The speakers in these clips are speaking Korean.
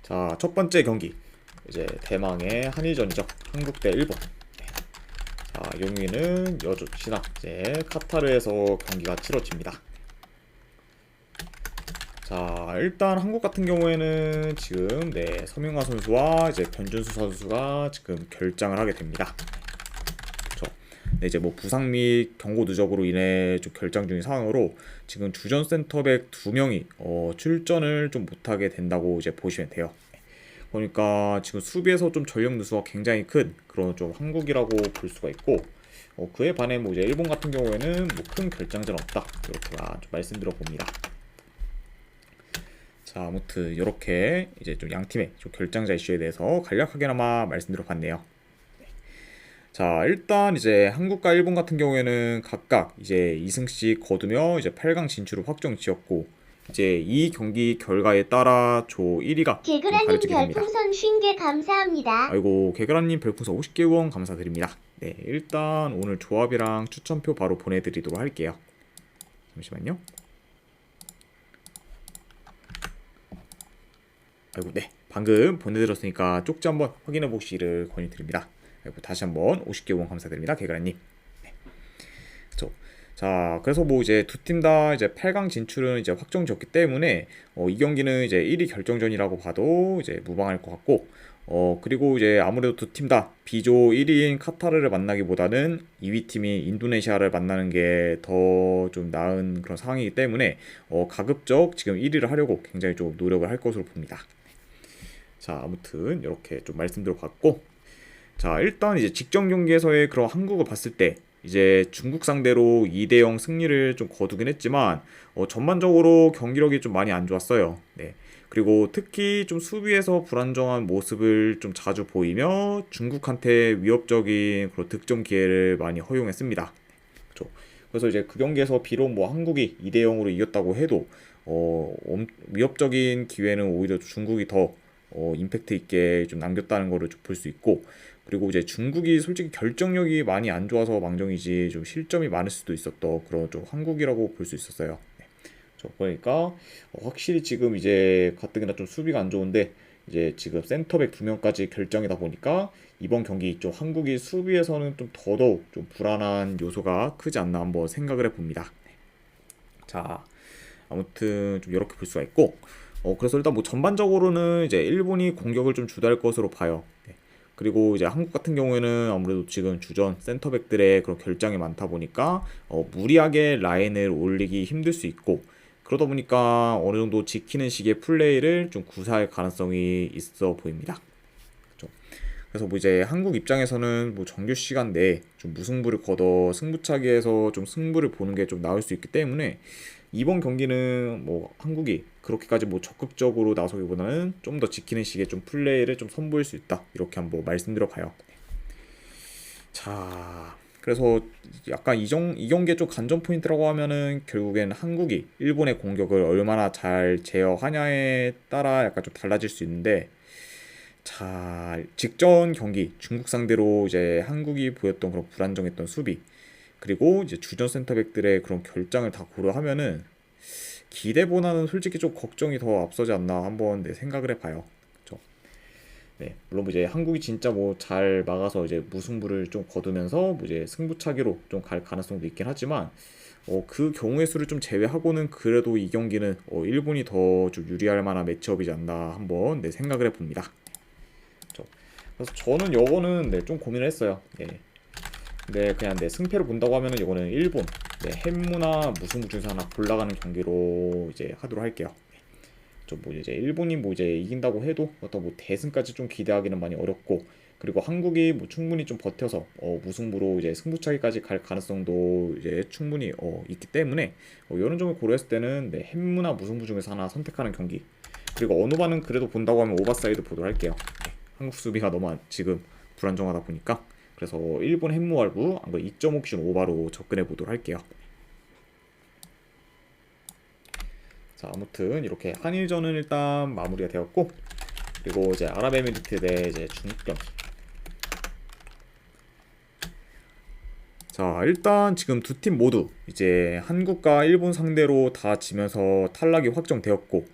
자, 첫 번째 경기 이제 대망의 한일전이죠. 한국 대 일본. 자, 용위는 여주 신화 이제 카타르에서 경기가 치러집니다. 자, 일단 한국 같은 경우에는 지금 서명화 선수와 이제 변준수 선수가 지금 결장을 하게 됩니다. 그렇죠. 이제 뭐 부상 및 경고 누적으로 인해 좀 결장 중인 상황으로 지금 주전 센터백 두 명이 출전을 좀 못하게 된다고 이제 보시면 돼요. 그러니까 지금 수비에서 좀 전력 누수가 굉장히 큰 그런 좀 한국이라고 볼 수가 있고, 그에 반해 뭐 이제 일본 같은 경우에는 뭐 큰 결장전 없다 이렇게 좀 말씀드려 봅니다. 자, 아무튼 이렇게 이제 좀 양 팀의 좀 결장자 이슈에 대해서 간략하게나마 말씀드려 봤네요. 자, 일단 이제 한국과 일본 같은 경우에는 각각 이제 2승씩 거두며 이제 8강 진출을 확정 지었고, 이제 이 경기 결과에 따라 조 1위가 좀 개그라님 가려지게 됩니다. 별풍선 50개 감사합니다. 아이고, 개그라님 별풍선 50개 후원 감사드립니다. 네, 일단 오늘 조합이랑 추천표 바로 보내드리도록 할게요. 잠시만요. 아이고, 네, 방금 보내드렸으니까 쪽지 한번 확인해 보시기를 권유드립니다. 아이고, 다시 한번 50개 후원 감사드립니다, 개그라님. 네, 그렇죠. 자, 그래서 뭐 이제 두 팀 다 이제 8강 진출은 이제 확정지었기 때문에 이 경기는 이제 1위 결정전이라고 봐도 이제 무방할 것 같고, 그리고 이제 아무래도 두 팀 다 B조 1위인 카타르를 만나기보다는 2위 팀이 인도네시아를 만나는 게 더 좀 나은 그런 상황이기 때문에 가급적 지금 1위를 하려고 굉장히 좀 노력을 할 것으로 봅니다. 자, 아무튼 이렇게 좀 말씀드려봤고, 자, 일단 이제 직전 경기에서의 그런 한국을 봤을 때 이제 중국 상대로 2대0 승리를 좀 거두긴 했지만 전반적으로 경기력이 좀 많이 안 좋았어요. 네. 그리고 특히 좀 수비에서 불안정한 모습을 좀 자주 보이며 중국한테 위협적인 그런 득점 기회를 많이 허용했습니다. 그렇죠. 그래서 이제 그 경기에서 비록 뭐 한국이 2대0으로 이겼다고 해도 위협적인 기회는 오히려 중국이 더 임팩트 있게 좀 남겼다는 거를 좀 볼 수 있고, 그리고 이제 중국이 솔직히 결정력이 많이 안 좋아서 망정이지 좀 실점이 많을 수도 있었던 그런 좀 한국이라고 볼 수 있었어요. 네. 그러니까 확실히 지금 이제 가뜩이나 좀 수비가 안 좋은데 이제 지금 센터백 두 명까지 결정이다 보니까 이번 경기 좀 한국이 수비에서는 좀 더더욱 좀 불안한 요소가 크지 않나 한번 생각을 해봅니다. 자, 아무튼 좀 이렇게 볼 수가 있고, 그래서 일단 뭐 전반적으로는 이제 일본이 공격을 좀 주도할 것으로 봐요. 네. 그리고 이제 한국 같은 경우에는 아무래도 지금 주전 센터백들의 그런 결장이 많다 보니까 무리하게 라인을 올리기 힘들 수 있고, 그러다 보니까 어느 정도 지키는 식의 플레이를 좀 구사할 가능성이 있어 보입니다. 그렇죠? 그래서 뭐 이제 한국 입장에서는 뭐 정규 시간 내에 좀 무승부를 거둬 승부차기에서 좀 승부를 보는 게 좀 나을 수 있기 때문에 이번 경기는 뭐 한국이 그렇게까지 뭐 적극적으로 나서기보다는 좀 더 지키는 식의 좀 플레이를 좀 선보일 수 있다 이렇게 한번 말씀드려 봐요. 자, 그래서 약간 이 경기의 좀 관전 포인트라고 하면은 결국엔 한국이 일본의 공격을 얼마나 잘 제어하냐에 따라 약간 좀 달라질 수 있는데, 자, 직전 경기 중국 상대로 이제 한국이 보였던 그런 불안정했던 수비, 그리고 이제 주전 센터백들의 그런 결장을 다 고려하면은 기대보다는 솔직히 좀 걱정이 더 앞서지 않나 한번 생각을 해봐요. 그렇죠? 네, 물론 뭐 이제 한국이 진짜 뭐 잘 막아서 이제 무승부를 좀 거두면서 뭐 이제 승부차기로 좀 갈 가능성도 있긴 하지만 그 경우의 수를 좀 제외하고는 그래도 이 경기는 일본이 더 좀 유리할 만한 매치업이지 않나 한번 생각을 해봅니다. 그렇죠? 그래서 저는 요거는 좀 고민을 했어요. 네. 네, 그냥 승패로 본다고 하면은 이거는 일본 햄무나 무승부 중에서 하나 골라가는 경기로 이제 하도록 할게요. 좀 뭐 이제 일본이 뭐 이제 이긴다고 해도 어떤 뭐 대승까지 좀 기대하기는 많이 어렵고, 그리고 한국이 뭐 충분히 좀 버텨서 무승부로 이제 승부차기까지 갈 가능성도 이제 충분히 있기 때문에 이런 점을 고려했을 때는 햄무나 무승부 중에서 하나 선택하는 경기, 그리고 어느 반은 그래도 본다고 하면 오버사이드 보도록 할게요. 한국 수비가 너무 지금 불안정하다 보니까. 그래서 일본 햄무알부 2.5 기준 오바로 접근해 보도록 할게요. 자, 아무튼 이렇게 한일전은 일단 마무리가 되었고, 그리고 이제 아랍에미리트 대 이제 중국 경기. 자, 일단 지금 두 팀 모두 이제 한국과 일본 상대로 다 지면서 탈락이 확정되었고,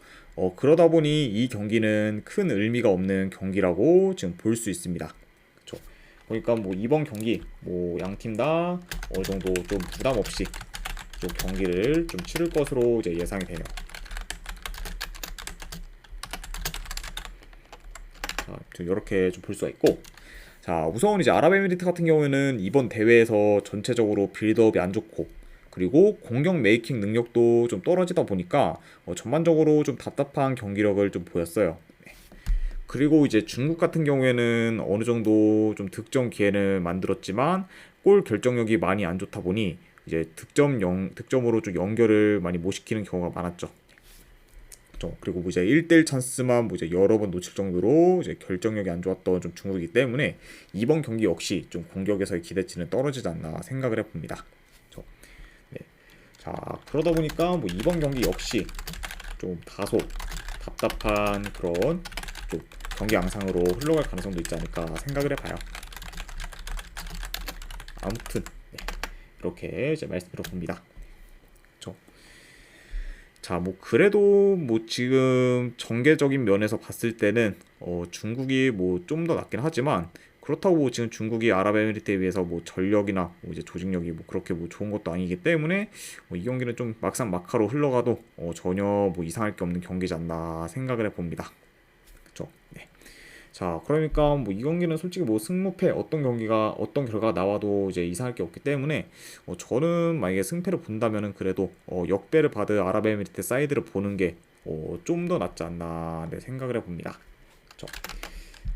그러다 보니 이 경기는 큰 의미가 없는 경기라고 지금 볼 수 있습니다. 그렇죠? 그러니까 뭐 이번 경기 뭐 양 팀 다 어느 정도 좀 부담 없이 좀 경기를 좀 치를 것으로 이제 예상이 되네요. 자, 이렇게 좀 볼 수가 있고, 자, 우선 이제 아랍에미리트 같은 경우에는 이번 대회에서 전체적으로 빌드업이 안 좋고, 그리고 공격 메이킹 능력도 좀 떨어지다 보니까 전반적으로 좀 답답한 경기력을 좀 보였어요. 네. 그리고 이제 중국 같은 경우에는 어느 정도 좀 득점 기회를 만들었지만 골 결정력이 많이 안 좋다 보니 이제 득점으로 좀 연결을 많이 못 시키는 경우가 많았죠. 그렇죠. 그리고 뭐 이제 1대1 찬스만 뭐 이제 여러 번 놓칠 정도로 이제 결정력이 안 좋았던 좀 중국이기 때문에 이번 경기 역시 좀 공격에서의 기대치는 떨어지지 않나 생각을 해봅니다. 그렇죠. 네. 자, 그러다 보니까 뭐 이번 경기 역시 좀 다소 답답한 그런 좀 경기 양상으로 흘러갈 가능성도 있지 않을까 생각을 해봐요. 아무튼 네. 이렇게 이제 말씀드려봅니다. 그렇죠. 자, 뭐 그래도 뭐 지금 전개적인 면에서 봤을 때는 중국이 뭐 좀 더 낫긴 하지만 그렇다고 뭐 지금 중국이 아랍에미리트에 비해서 뭐 전력이나 뭐 이제 조직력이 뭐 그렇게 뭐 좋은 것도 아니기 때문에 이 경기는 좀 막상 막하로 흘러가도 전혀 뭐 이상할 게 없는 경기지 않나 생각을 해봅니다. 그렇죠? 네. 자, 그러니까 뭐 이 경기는 솔직히 뭐 승무패 어떤 경기가 어떤 결과가 나와도 이제 이상할 게 없기 때문에 저는 만약에 승패를 본다면은 그래도 역배를 받은 아랍에미리트 사이드를 보는 게 좀 더 낫지 않나 네, 생각을 해봅니다. 그렇죠?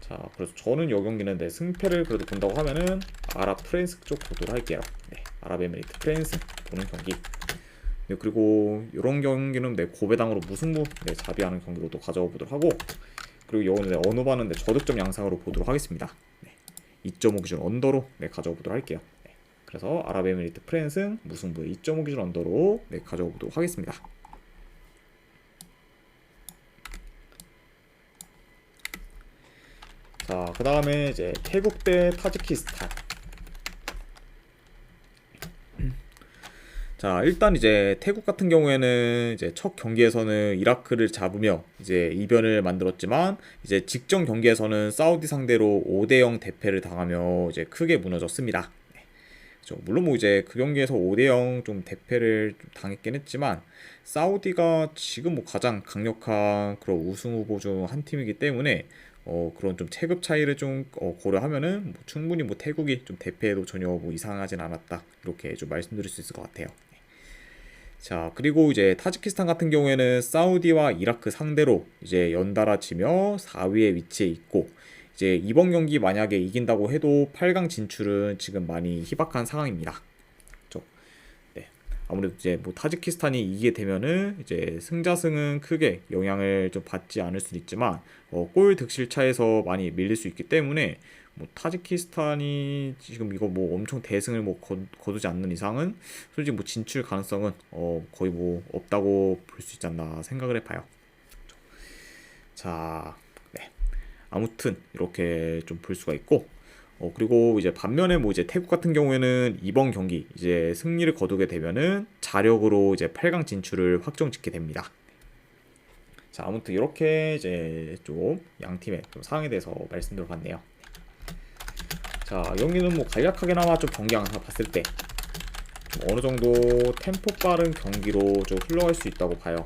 자, 그래서 저는 이 경기는 네, 승패를 그래도 본다고 하면은 아랍 프랑스 쪽 보도록 할게요. 네, 아랍에미리트 프랑스 보는 경기. 네, 그리고 이런 경기는 네, 고배당으로 무승부 네, 자비하는 경기로 또 가져와 보도록 하고, 그리고 이거는 네, 어느 바는 네, 저득점 양상으로 보도록 하겠습니다. 네, 2.5 기준 언더로 네, 가져와 보도록 할게요. 네, 그래서 아랍에미리트 프랑스 무승부 2.5 기준 언더로 네, 가져와 보도록 하겠습니다. 자, 그 다음에 이제 태국 대 타지키스탄. 자, 일단 이제 태국 같은 경우에는 이제 첫 경기에서는 이라크를 잡으며 이제 이변을 만들었지만 이제 직전 경기에서는 사우디 상대로 5대0 대패를 당하며 이제 크게 무너졌습니다. 네. 그렇죠. 물론 뭐 이제 그 경기에서 5대0 좀 대패를 좀 당했긴 했지만 사우디가 지금 뭐 가장 강력한 그런 우승 후보 중 한 팀이기 때문에 그런 좀 체급 차이를 좀 고려하면은 뭐 충분히 뭐 태국이 좀 대패해도 전혀 뭐 이상하진 않았다 이렇게 좀 말씀드릴 수 있을 것 같아요. 자, 그리고 이제 타지키스탄 같은 경우에는 사우디와 이라크 상대로 이제 연달아 지며 4위에 위치해 있고 이제 이번 경기 만약에 이긴다고 해도 8강 진출은 지금 많이 희박한 상황입니다. 그렇죠? 네. 아무래도 이제 뭐 타지키스탄이 이기게 되면은 이제 승자승은 크게 영향을 좀 받지 않을 수도 있지만 골 득실 차에서 많이 밀릴 수 있기 때문에 뭐 타지키스탄이 지금 이거 뭐 엄청 대승을 뭐 거두지 않는 이상은 솔직히 뭐 진출 가능성은 거의 뭐 없다고 볼 수 있지 않나 생각을 해봐요. 자, 네. 아무튼 이렇게 좀 볼 수가 있고 그리고 이제 반면에 뭐 이제 태국 같은 경우에는 이번 경기 이제 승리를 거두게 되면은 자력으로 이제 8강 진출을 확정짓게 됩니다. 자, 아무튼 이렇게 이제 좀 양 팀의 좀 상황에 대해서 말씀드려봤네요. 자, 여기는 뭐 간략하게나마 좀 경기 양상 봤을 때 좀 어느 정도 템포 빠른 경기로 좀 흘러갈 수 있다고 봐요.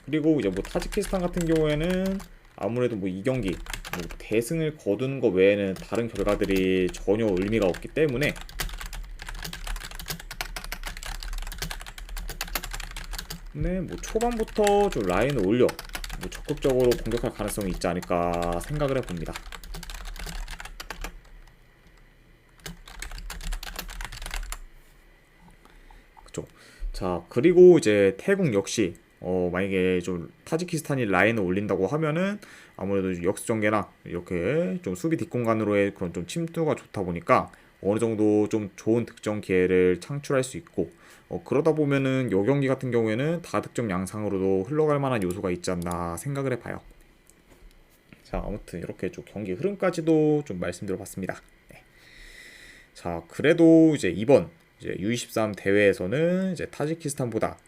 그리고 이제 뭐 타지키스탄 같은 경우에는 아무래도 뭐 이 경기 뭐 대승을 거두는 것 외에는 다른 결과들이 전혀 의미가 없기 때문에 네, 뭐 초반부터 좀 라인을 올려 뭐 적극적으로 공격할 가능성이 있지 않을까 생각을 해봅니다. 그쵸. 자, 그리고 이제 태국 역시 만약에 좀 타지키스탄이 라인을 올린다고 하면은 아무래도 역수전개나 이렇게 좀 수비 뒷공간으로의 그런 좀 침투가 좋다 보니까 어느 정도 좀 좋은 득점 기회를 창출할 수 있고 그러다 보면은 요 경기 같은 경우에는 다득점 양상으로도 흘러갈 만한 요소가 있지 않나 생각을 해봐요. 자, 아무튼 이렇게 좀 경기 흐름까지도 좀 말씀드려봤습니다. 네. 자, 그래도 이제 이번 이제 U23 대회에서는 이제 타지키스탄보다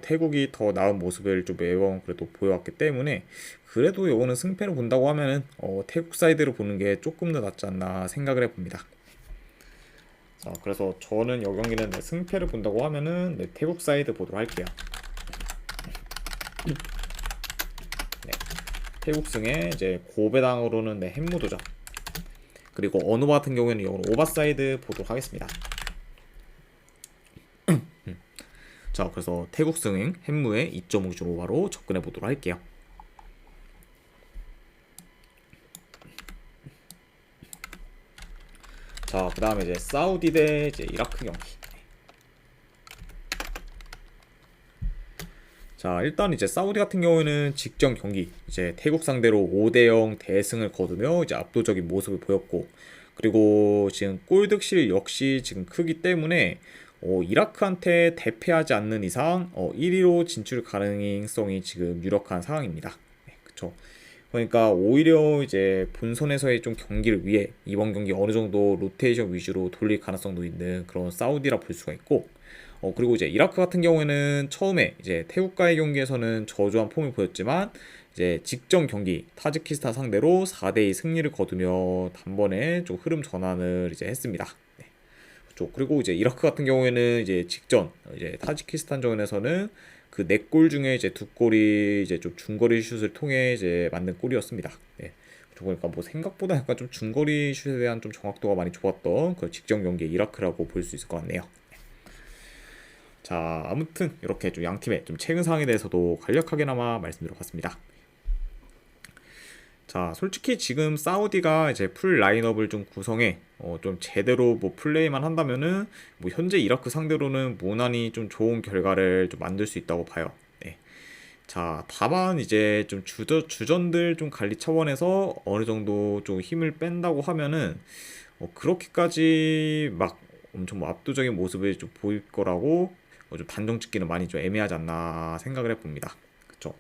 태국이 더 나은 모습을 좀 매번 그래도 보여왔기 때문에 그래도 요거는 승패를 본다고 하면은 태국 사이드로 보는 게 조금 더 낫지 않나 생각을 해봅니다. 자, 그래서 저는 이 경기는 승패를 본다고 하면은 태국 사이드 보도록 할게요. 네, 태국 승에 이제 고배당으로는 햄무도죠. 그리고 어누바 같은 경우에는 이건 오버사이드 보도록 하겠습니다. 자, 그래서 태국 승 햄무에 2.5줄 오버로 접근해 보도록 할게요. 자, 그 다음에 이제 사우디 대 이제 이라크 경기. 자, 일단 이제 사우디 같은 경우에는 직전 경기 이제 태국 상대로 5대0 대승을 거두며 이제 압도적인 모습을 보였고, 그리고 지금 골 득실 역시 지금 크기 때문에 이라크한테 대패하지 않는 이상 1위로 진출 가능성이 지금 유력한 상황입니다. 네, 그쵸. 그러니까 오히려 이제 본선에서의 좀 경기를 위해 이번 경기 어느 정도 로테이션 위주로 돌릴 가능성도 있는 그런 사우디라 볼 수가 있고, 그리고 이제 이라크 같은 경우에는 처음에 이제 태국과의 경기에서는 저조한 폼을 보였지만 이제 직전 경기 타지키스탄 상대로 4대2 승리를 거두며 단번에 좀 흐름 전환을 이제 했습니다. 네. 그렇죠. 그리고 이제 이라크 같은 경우에는 이제 직전 이제 타지키스탄전에서는 그 4골 중에 이제 2골이 이제 좀 중거리 슛을 통해 이제 만든 골이었습니다. 네. 그러니까 뭐 생각보다 약간 좀 중거리 슛에 대한 좀 정확도가 많이 좋았던 그 직전 경기의 이라크라고 볼 수 있을 것 같네요. 자, 아무튼 이렇게 좀 양팀의 좀 최근 상황에 대해서도 간략하게나마 말씀드려봤습니다. 자, 솔직히 지금 사우디가 이제 풀 라인업을 좀 구성해 좀 제대로 뭐 플레이만 한다면은 뭐 현재 이라크 상대로는 무난히 좀 좋은 결과를 좀 만들 수 있다고 봐요. 네. 자, 다만 이제 좀 주전들 좀 관리 차원에서 어느 정도 좀 힘을 뺀다고 하면은 그렇게까지 막 엄청 뭐 압도적인 모습을 좀 보일 거라고 좀 단정 짓기는 많이 좀 애매하지 않나 생각을 해봅니다. 그쵸?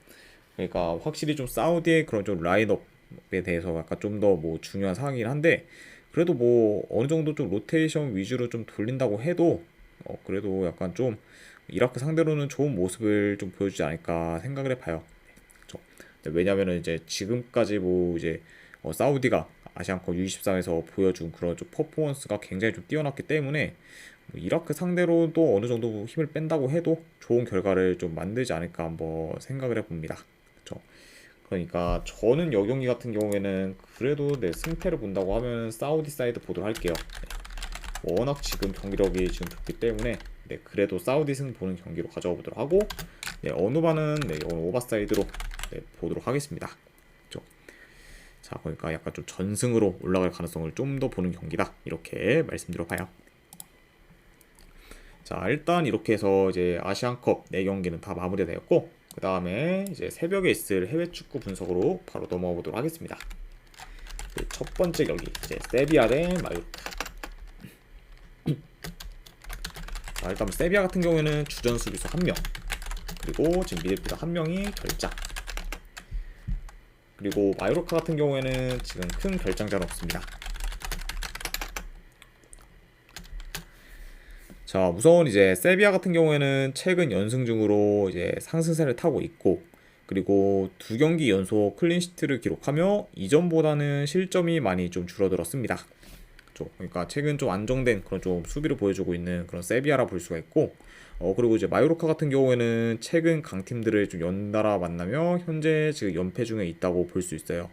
그러니까 확실히 좀 사우디의 그런 좀 라인업에 대해서 약간 좀 더 뭐 중요한 상황이긴 한데, 그래도 뭐 어느 정도 좀 로테이션 위주로 좀 돌린다고 해도 그래도 약간 좀 이라크 상대로는 좋은 모습을 좀 보여주지 않을까 생각을 해봐요. 그쵸? 왜냐면은 이제 지금까지 뭐 이제 사우디가 아시안컵 U23에서 보여준 그런 좀 퍼포먼스가 굉장히 좀 뛰어났기 때문에 뭐 이라크 상대로도 어느 정도 힘을 뺀다고 해도 좋은 결과를 좀 만들지 않을까 한번 생각을 해봅니다. 그렇죠? 그러니까 저는 이 경기 같은 경우에는 그래도 승패를 본다고 하면 사우디 사이드 보도록 할게요. 네. 워낙 지금 경기력이 지금 좋기 때문에 그래도 사우디 승 보는 경기로 가져가 보도록 하고, 어누바는 오버사이드로 보도록 하겠습니다. 그렇죠? 자, 그러니까 약간 좀 전승으로 올라갈 가능성을 좀 더 보는 경기다, 이렇게 말씀드려봐요. 자, 일단 이렇게 해서 이제 아시안컵 4경기는 다 마무리되었고, 그 다음에 이제 새벽에 있을 해외 축구 분석으로 바로 넘어가 보도록 하겠습니다. 첫 번째 경기 이제 세비야 대 마요르카. 자, 일단 세비야 같은 경우에는 주전 수비수 1명, 그리고 지금 미드필더 1명이 결장, 그리고 마요르카 같은 경우에는 지금 큰 결장자는 없습니다. 자, 우선 이제 세비야 같은 경우에는 최근 연승 중으로 이제 상승세를 타고 있고, 그리고 2경기 연속 클린시트를 기록하며 이전보다는 실점이 많이 좀 줄어들었습니다. 그러니까 최근 좀 안정된 그런 좀 수비를 보여주고 있는 그런 세비야라 볼 수가 있고, 그리고 이제 마요르카 같은 경우에는 최근 강팀들을 좀 연달아 만나며 현재 지금 연패 중에 있다고 볼 수 있어요.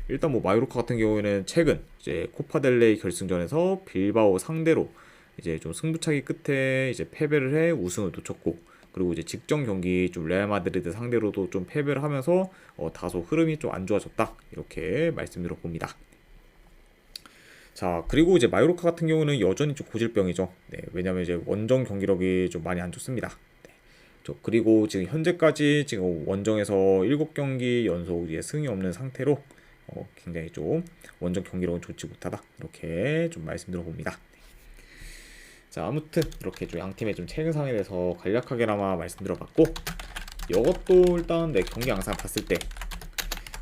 일단 뭐 마요르카 같은 경우에는 최근 이제 코파델레이 결승전에서 빌바오 상대로 이제 좀 승부차기 끝에 이제 패배를 해 우승을 놓쳤고, 그리고 이제 직전 경기 좀 레알 마드리드 상대로도 좀 패배를 하면서 다소 흐름이 좀 안 좋아졌다, 이렇게 말씀드려 봅니다. 자, 그리고 이제 마요르카 같은 경우는 여전히 좀 고질병이죠. 네, 왜냐면 이제 원정 경기력이 좀 많이 안 좋습니다. 네, 그리고 지금 현재까지 지금 원정에서 7경기 연속 승이 없는 상태로 굉장히 좀 원정 경기력은 좋지 못하다, 이렇게 좀 말씀드려 봅니다. 자, 아무튼 이렇게 좀 양팀의 좀 최근 상황에 대해서 간략하게나마 말씀드려봤고, 이것도 일단 경기 양상 봤을 때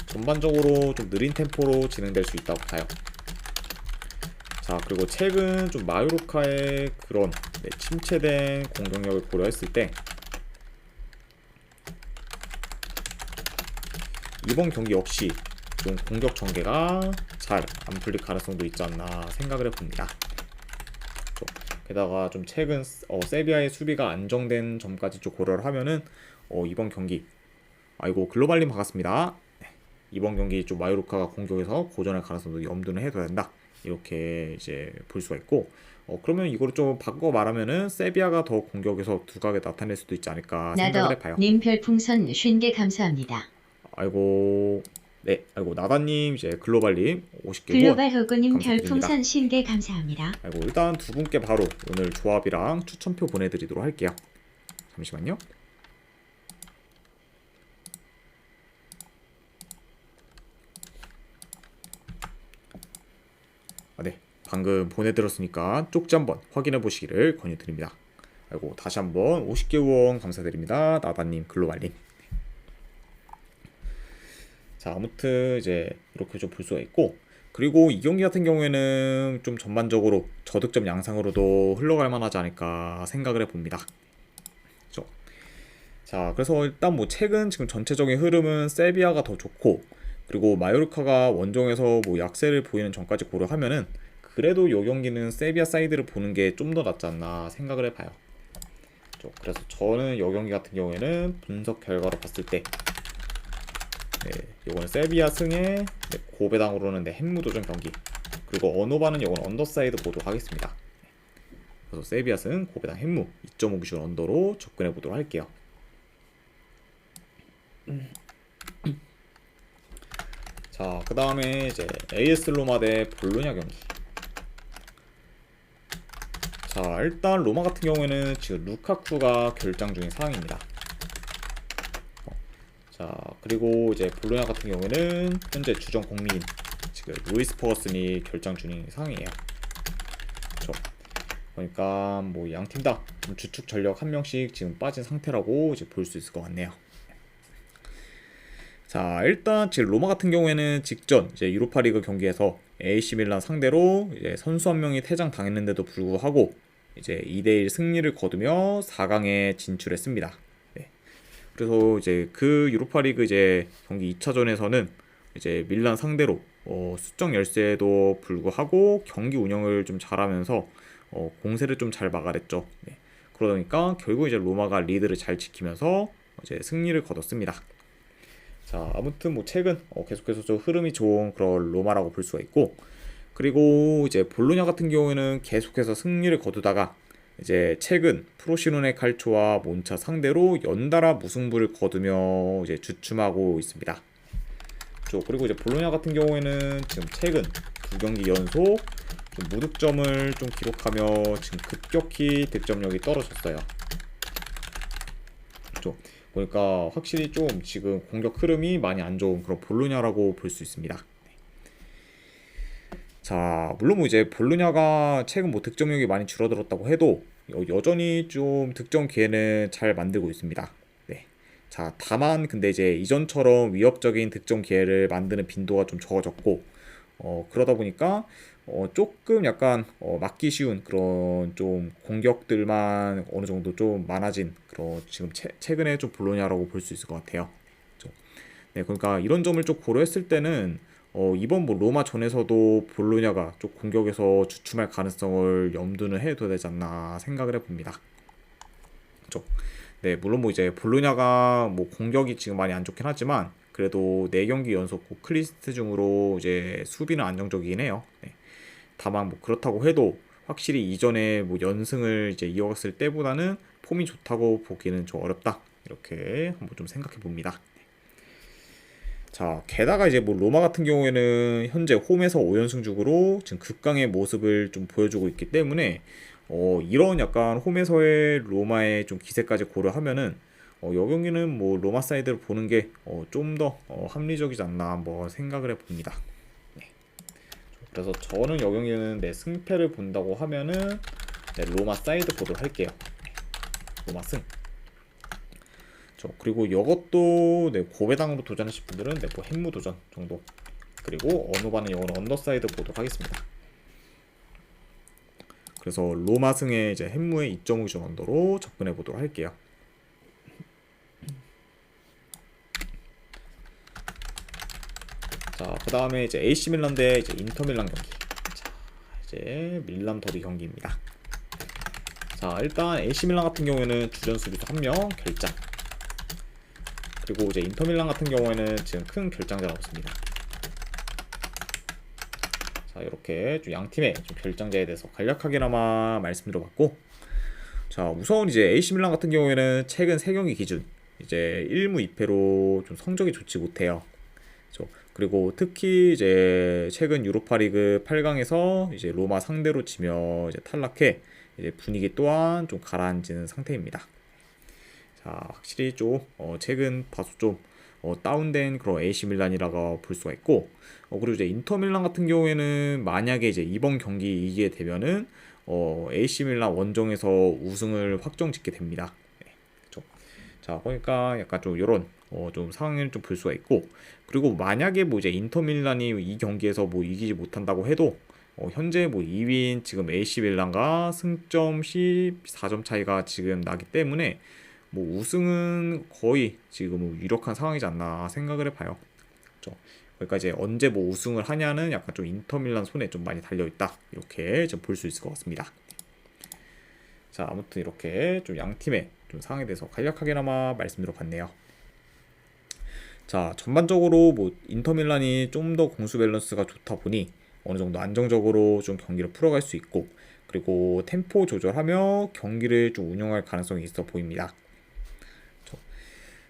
전반적으로 좀 느린 템포로 진행될 수 있다고 봐요. 자, 그리고 최근 좀 마요르카의 그런 침체된 공격력을 고려했을 때 이번 경기 역시 좀 공격 전개가 잘 안 풀릴 가능성도 있지 않나 생각을 해봅니다. 게다가 좀 최근 세비야의 수비가 안정된 점까지 좀 고려를 하면은 이번 경기 아이고 글로발님 반갑습니다. 네, 이번 경기 좀 마요르카가 공격에서 고전할 가능성도 염두는 해둬야 된다. 이렇게 이제 볼 수가 있고 그러면 이거를 좀 바꿔 말하면은 세비야가 더 공격에서 두각을 나타낼 수도 있지 않을까 생각을 해봐요. 님 별풍선 50개 감사합니다. 아이고 네 아이고 나다님 이제 글로발님 50개 글로벌 호구님 감사드립니다. 별풍선 50개 감사합니다. 아이고 일단 두 분께 바로 오늘 조합이랑 추천표 보내드리도록 할게요. 잠시만요. 네, 방금 보내드렸으니까 쪽지 한번 확인해 보시기를 권유드립니다. 아이고 다시 한번 50개 후원 감사드립니다. 나다님, 글로발님. 자 아무튼 이제 이렇게 좀 볼 수가 있고 그리고 이 경기 같은 경우에는 좀 전반적으로 저득점 양상으로도 흘러갈 만하지 않을까 생각을 해봅니다. 그렇죠? 자 그래서 일단 뭐 최근 지금 전체적인 흐름은 세비야가 더 좋고 그리고 마요르카가 원정에서 뭐 약세를 보이는 전까지 고려하면은 그래도 이 경기는 세비야 사이드를 보는 게 좀 더 낫지 않나 생각을 해봐요. 그래서 저는 이 경기 같은 경우에는 분석 결과로 봤을 때 요거는 세비야 승에 고배당으로는 햄무 도전 경기 그리고 어노바는 요건 언더사이드 보도록 하겠습니다. 그래서 세비야 승 고배당 햄무 2.5 기준 언더로 접근해 보도록 할게요. 자 그 다음에 이제 AS 로마 대 볼로냐 경기. 자 일단 로마 같은 경우에는 지금 루카쿠가 결장 중인 상황입니다. 자 그리고 이제 볼로냐 같은 경우에는 현재 주전 공민 지금 루이스 퍼거슨이 결장 중인 상황이에요. 그렇죠? 그러니까 뭐 양 팀 다 주축 전력 한 명씩 지금 빠진 상태라고 이제 볼 수 있을 것 같네요. 자 일단 지금 로마 같은 경우에는 직전 이제 유로파리그 경기에서 AC 밀란 상대로 이제 선수 한 명이 퇴장 당했는데도 불구하고 이제 2대1 승리를 거두며 4강에 진출했습니다. 그래서 이제 그 유로파리그 이제 경기 2차전에서는 이제 밀란 상대로 수적 열세에도 불구하고 경기 운영을 좀 잘하면서 공세를 좀 잘 막아냈죠. 네. 그러다 보니까 결국 이제 로마가 리드를 잘 지키면서 이제 승리를 거뒀습니다. 자 아무튼 뭐 최근 계속해서 좀 흐름이 좋은 그런 로마라고 볼 수가 있고 그리고 이제 볼로냐 같은 경우에는 계속해서 승리를 거두다가 이제 최근 프로시노네 칼초와 몬차 상대로 연달아 무승부를 거두며 이제 주춤하고 있습니다. 그리고 이제 볼로냐 같은 경우에는 지금 최근 두 경기 연속 좀 무득점을 좀 기록하며 지금 급격히 득점력이 떨어졌어요. 보니까 확실히 좀 지금 공격 흐름이 많이 안 좋은 그런 볼로냐라고 볼 수 있습니다. 자 물론 뭐 이제 볼로냐가 최근 뭐 득점력이 많이 줄어들었다고 해도 여전히 좀 득점 기회는 잘 만들고 있습니다. 네. 자 다만 근데 이제 이전처럼 위협적인 득점 기회를 만드는 빈도가 좀 적어졌고 그러다 보니까 조금 약간 막기 쉬운 그런 좀 공격들만 어느 정도 좀 많아진 그런 지금 최근에 좀 볼로냐라고 볼 수 있을 것 같아요. 그렇죠? 네, 그러니까 이런 점을 좀 고려했을 때는 이번 뭐 로마 전에서도 볼로냐가 좀 공격에서 주춤할 가능성을 염두는 해둬야 되지 않나 생각을 해봅니다. 그렇죠? 네, 물론 뭐 이제 볼로냐가 뭐 공격이 지금 많이 안 좋긴 하지만 그래도 4경기 연속 클리스트 중으로 이제 수비는 안정적이긴 해요. 네. 다만 뭐 그렇다고 해도 확실히 이전에 뭐 연승을 이제 이어갔을 때보다는 폼이 좋다고 보기는 좀 어렵다. 이렇게 한번 좀 생각해 봅니다. 자, 게다가 이제 뭐 로마 같은 경우에는 현재 홈에서 5연승 중으로 지금 극강의 모습을 좀 보여주고 있기 때문에 이런 약간 홈에서의 로마의 좀 기세까지 고려하면은 이 경기는 뭐 로마 사이드를 보는 게 좀 더 합리적이지 않나 한번 생각을 해봅니다. 네. 그래서 저는 이 경기는 승패를 본다고 하면은 로마 사이드 보도록 할게요. 로마 승. 그리고 이것도 고배당으로 도전하실 분들은 뭐 햄무 도전 정도. 그리고 어노바는 이거는 언더사이드 보도록 하겠습니다. 그래서 로마 승에 이제 햄무의 2.5 기준 언더로 접근해 보도록 할게요. 자, 그 다음에 이제 AC 밀란 대 이제 인터 밀란 경기. 자, 이제 밀란 더비 경기입니다. 자, 일단 AC 밀란 같은 경우에는 주전 수비수 1명 결장. 그리고 이제 인터 밀란 같은 경우에는 지금 큰 결장자가 없습니다. 자, 이렇게 좀 양 팀의 좀 결장자에 대해서 간략하게나마 말씀드려봤고, 자, 우선 이제 AC 밀란 같은 경우에는 최근 3경기 기준 이제 1무 2패로 좀 성적이 좋지 못해요. 그리고 특히 이제 최근 유로파리그 8강에서 이제 로마 상대로 지며 이제 탈락해 이제 분위기 또한 좀 가라앉는 상태입니다. 자, 확실히 좀 최근 다소 좀 다운된 그런 AC 밀란이라고 볼 수가 있고, 그리고 이제 인터 밀란 같은 경우에는 만약에 이제 이번 경기 이기게 되면은 AC 밀란 원정에서 우승을 확정짓게 됩니다. 네, 그렇죠. 자, 그러니까 약간 좀 이런 좀 상황을 좀 볼 수가 있고, 그리고 만약에 뭐 이제 인터 밀란이 이 경기에서 뭐 이기지 못한다고 해도 현재 뭐 2위인 지금 AC 밀란과 승점 14점 차이가 지금 나기 때문에 뭐 우승은 거의 지금 뭐 유력한 상황이지 않나 생각을 해봐요. 그렇죠. 그러니까 이제 언제 뭐 우승을 하냐는 약간 좀 인터 밀란 손에 좀 많이 달려 있다, 이렇게 좀 볼 수 있을 것 같습니다. 자, 아무튼 이렇게 좀 양 팀의 좀 상황에 대해서 간략하게나마 말씀드려봤네요. 자, 전반적으로 뭐 인터 밀란이 좀 더 공수 밸런스가 좋다 보니 어느 정도 안정적으로 좀 경기를 풀어갈 수 있고, 그리고 템포 조절하며 경기를 좀 운영할 가능성이 있어 보입니다.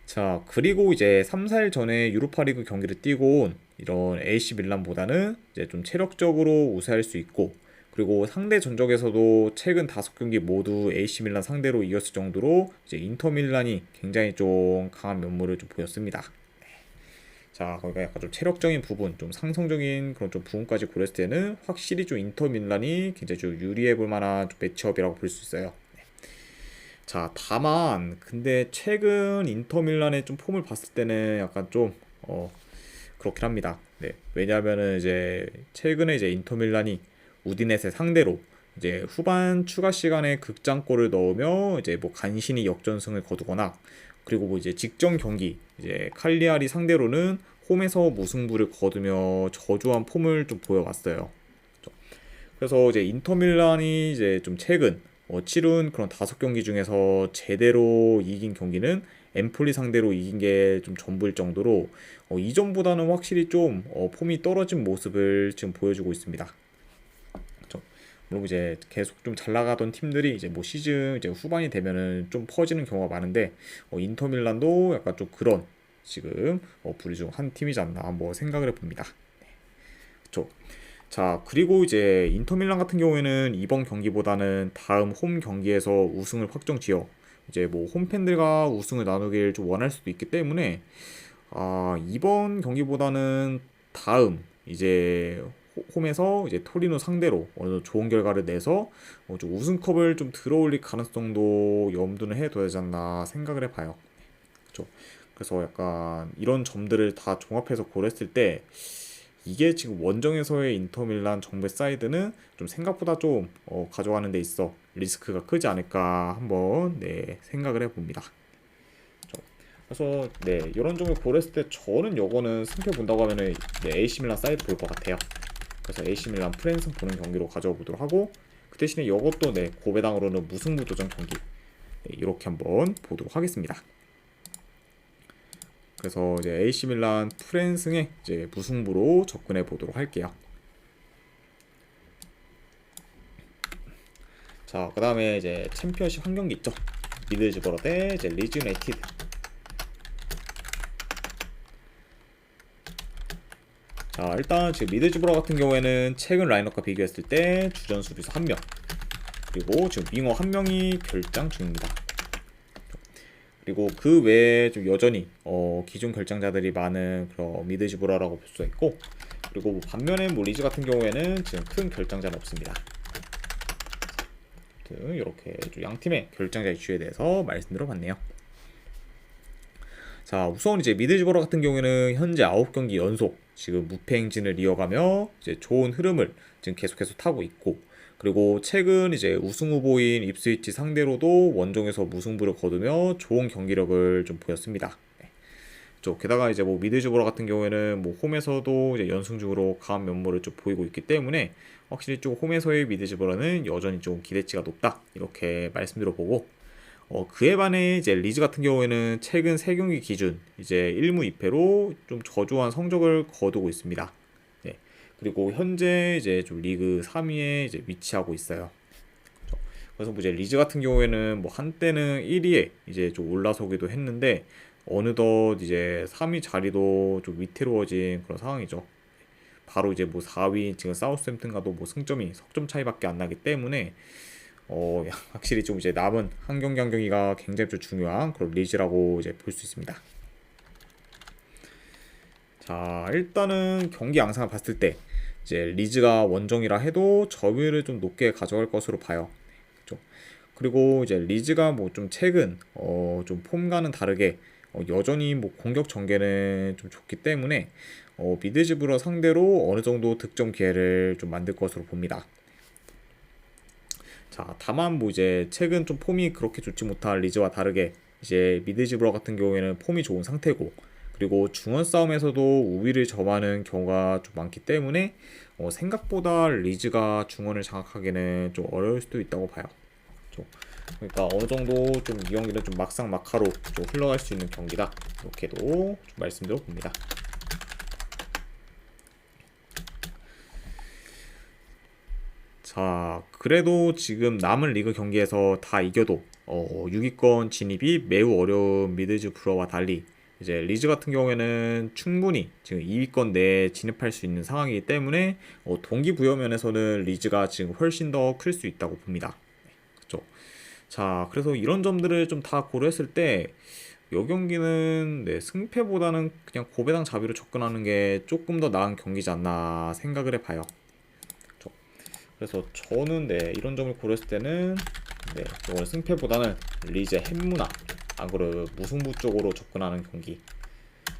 자, 그리고 이제 3, 4일 전에 유로파리그 경기를 뛰고 온 이런 AC 밀란보다는 이제 좀 체력적으로 우세할 수 있고, 그리고 상대 전적에서도 최근 5경기 모두 AC 밀란 상대로 이겼을 정도로 이제 인터 밀란이 굉장히 좀 강한 면모를 좀 보였습니다. 자, 그러니까 약간 좀 체력적인 부분, 좀 상성적인 그런 좀 부분까지 고렸을 때는 확실히 좀 인터 밀란이 굉장히 좀 유리해 볼 만한 좀 매치업이라고 볼 수 있어요. 자, 다만 근데 최근 인터 밀란의 좀 폼을 봤을 때는 약간 좀 그렇긴 합니다. 네, 왜냐하면은 이제 최근에 이제 인터 밀란이 우디네세 상대로 이제 후반 추가 시간에 극장골을 넣으며 이제 뭐 간신히 역전승을 거두거나, 그리고 뭐 이제 직전 경기 이제 칼리아리 상대로는 홈에서 무승부를 거두며 저조한 폼을 좀 보여왔어요. 그래서 이제 인터 밀란이 이제 좀 최근 치룬 그런 5경기 중에서 제대로 이긴 경기는 엠폴리 상대로 이긴 게 좀 전부일 정도로 이전보다는 확실히 좀 폼이 떨어진 모습을 지금 보여주고 있습니다. 그렇죠? 물론 이제 계속 좀 잘 나가던 팀들이 이제 뭐 시즌 이제 후반이 되면은 좀 퍼지는 경우가 많은데, 인터 밀란도 약간 좀 그런 지금 부류 중 한 팀이지 않나 뭐 생각을 해봅니다. 그렇죠. 자, 그리고 이제 인터 밀란 같은 경우에는 이번 경기보다는 다음 홈 경기에서 우승을 확정지어 이제 뭐 홈팬들과 우승을 나누길 좀 원할 수도 있기 때문에 이번 경기보다는 다음 이제 홈에서 이제 토리노 상대로 어느 정도 좋은 결과를 내서 좀 우승컵을 좀 들어올릴 가능성도 염두는 해둬야 되지 않나 생각을 해봐요. 그렇죠. 그래서 약간 이런 점들을 다 종합해서 고렸을 때 이게 지금 원정에서의 인터 밀란 정배 사이드는 좀 생각보다 좀 가져가는 데 있어 리스크가 크지 않을까 한번 생각을 해봅니다. 그래서 이런 점을 고렸을 때 저는 요거는 승패 본다고 하면은 AC 밀란 사이드 볼 것 같아요. 그래서 AC 밀란 프랜스 보는 경기로 가져와 보도록 하고, 그 대신에 이것도 고배당으로는 무승부 도전 경기 이렇게 한번 보도록 하겠습니다. 그래서 이제 AC 밀란 프랜승의 이제 무승부로 접근해 보도록 할게요. 자, 그 다음에 이제 챔피언십 한 경기 있죠. 미드즈버러 대 이제 리즈 유나이티드. 자, 일단 지금 미드즈버러 같은 경우에는 최근 라인업과 비교했을 때 주전 수비수 1명, 그리고 지금 윙어 1명이 결장 중입니다. 그리고 그 외에 좀 여전히 기존 결장자들이 많은 그런 미드즈브라라고 볼 수 있고, 그리고 뭐 반면에 뭐 리즈 같은 경우에는 지금 큰 결장자는 없습니다. 이렇게 양 팀의 결장자 이슈에 대해서 말씀드려봤네요. 자, 우선 이제 미드즈버러 같은 경우에는 현재 9경기 연속 지금 무패 행진을 이어가며 이제 좋은 흐름을 지금 계속해서 타고 있고, 그리고 최근 이제 우승 후보인 입스위치 상대로도 원정에서 무승부를 거두며 좋은 경기력을 좀 보였습니다. 게다가 이제 뭐 미드즈보러 같은 경우에는 뭐 홈에서도 이제 연승 중으로 강한 면모를 좀 보이고 있기 때문에 확실히 좀 홈에서의 미드즈보러는 여전히 좀 기대치가 높다 이렇게 말씀드려보고, 그에 반해 이제 리즈 같은 경우에는 최근 3경기 기준 이제 1무 2패로 좀 저조한 성적을 거두고 있습니다. 네. 그리고 현재 이제 좀 리그 3위에 이제 위치하고 있어요. 그래서 뭐 이제 리즈 같은 경우에는 뭐 한때는 1위에 이제 좀 올라서기도 했는데 어느덧 이제 3위 자리도 좀 위태로워진 그런 상황이죠. 바로 이제 뭐 4위 지금 사우스햄튼과도 뭐 승점이 석점 차이밖에 안 나기 때문에 확실히 좀 이제 남은 한 경기 한 경기가 굉장히 좀 중요한 그런 리즈라고 이제 볼 수 있습니다. 자, 일단은 경기 양상을 봤을 때 이제 리즈가 원정이라 해도 점유율을 좀 높게 가져갈 것으로 봐요. 그렇죠? 그리고 이제 리즈가 뭐 좀 최근 좀 폼과는 다르게 여전히 뭐 공격 전개는 좀 좋기 때문에 미드즈브러 상대로 어느 정도 득점 기회를 좀 만들 것으로 봅니다. 자, 다만 뭐 이제 최근 좀 폼이 그렇게 좋지 못한 리즈와 다르게 이제 미드즈브러 같은 경우에는 폼이 좋은 상태고, 그리고 중원 싸움에서도 우위를 점하는 경우가 좀 많기 때문에 생각보다 리즈가 중원을 장악하기는 좀 어려울 수도 있다고 봐요. 그렇죠? 그러니까 어느 정도 좀 이 경기는 좀 막상 막하로 좀 흘러갈 수 있는 경기다 이렇게도 좀 말씀드려 봅니다. 자, 그래도 지금 남은 리그 경기에서 다 이겨도 6위권 진입이 매우 어려운 미드즈브러와 달리 이제 리즈 같은 경우에는 충분히 지금 2위권 내에 진입할 수 있는 상황이기 때문에 동기부여 면에서는 리즈가 지금 훨씬 더 클 수 있다고 봅니다. 그렇죠? 자, 그래서 이런 점들을 좀 다 고려했을 때 이 경기는 승패보다는 그냥 고배당 잡이로 접근하는 게 조금 더 나은 경기지 않나 생각을 해봐요. 그렇죠? 그래서 저는 이런 점을 고려했을 때는 이건 승패보다는 리즈의 햄무나 안 그래도 무승부 쪽으로 접근하는 경기,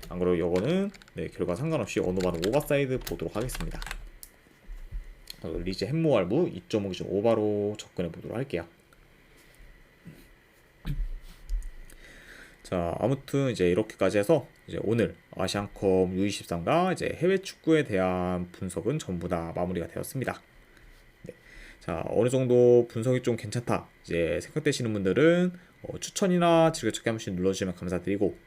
안 그래도 이거는 결과 상관없이 어느 바로 오버사이드 보도록 하겠습니다. 리즈 햄무알무 2.5 기준 오바로 접근해 보도록 할게요. 자, 아무튼 이제 이렇게까지 해서 이제 오늘 아시안컵 U23과 이제 해외 축구에 대한 분석은 전부 다 마무리가 되었습니다. 자, 어느 정도 분석이 좀 괜찮다 이제 생각되시는 분들은 추천이나 즐겨찾기 한 번씩 눌러주시면 감사드리고,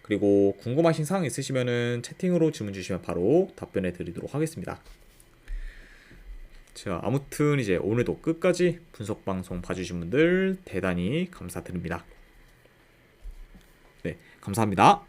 그리고 궁금하신 사항 있으시면은 채팅으로 질문 주시면 바로 답변해 드리도록 하겠습니다. 자, 아무튼 이제 오늘도 끝까지 분석 방송 봐주신 분들 대단히 감사드립니다. 네, 감사합니다.